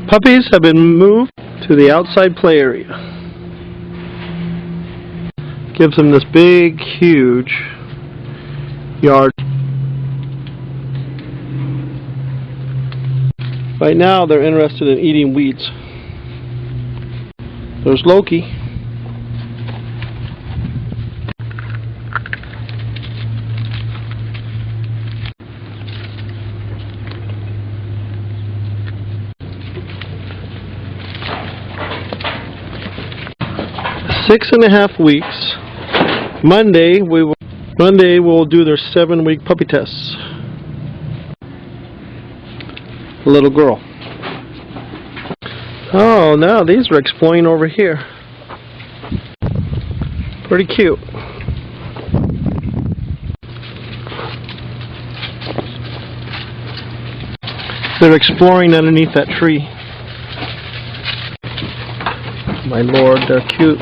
Puppies have been moved to the outside play area. Gives them this big, huge yard. Right now they're interested in eating weeds. There's Loki. .5 weeks. Monday we'll do their 7-week puppy tests. The little girl. Oh, now these are exploring over here. Pretty cute. They're exploring underneath that tree. My lord, they're cute.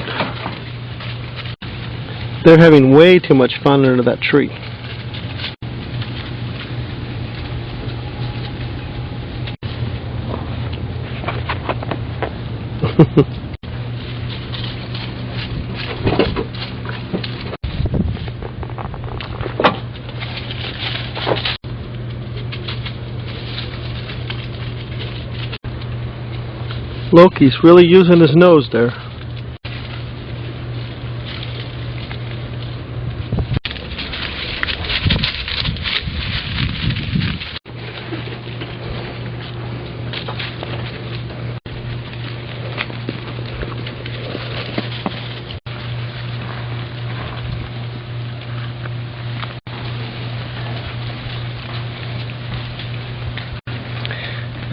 They're having way too much fun under that tree. Loki's really using his nose there.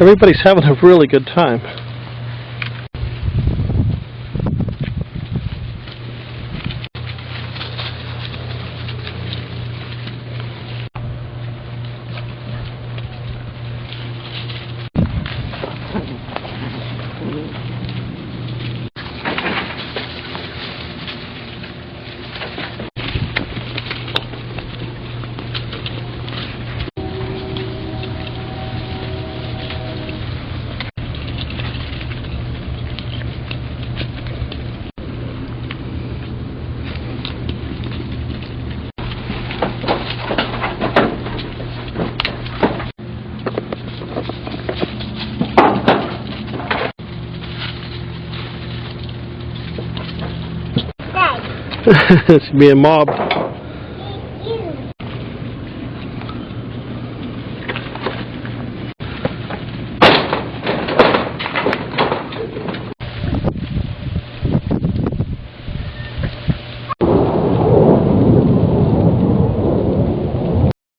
Everybody's having a really good time. It's being mobbed.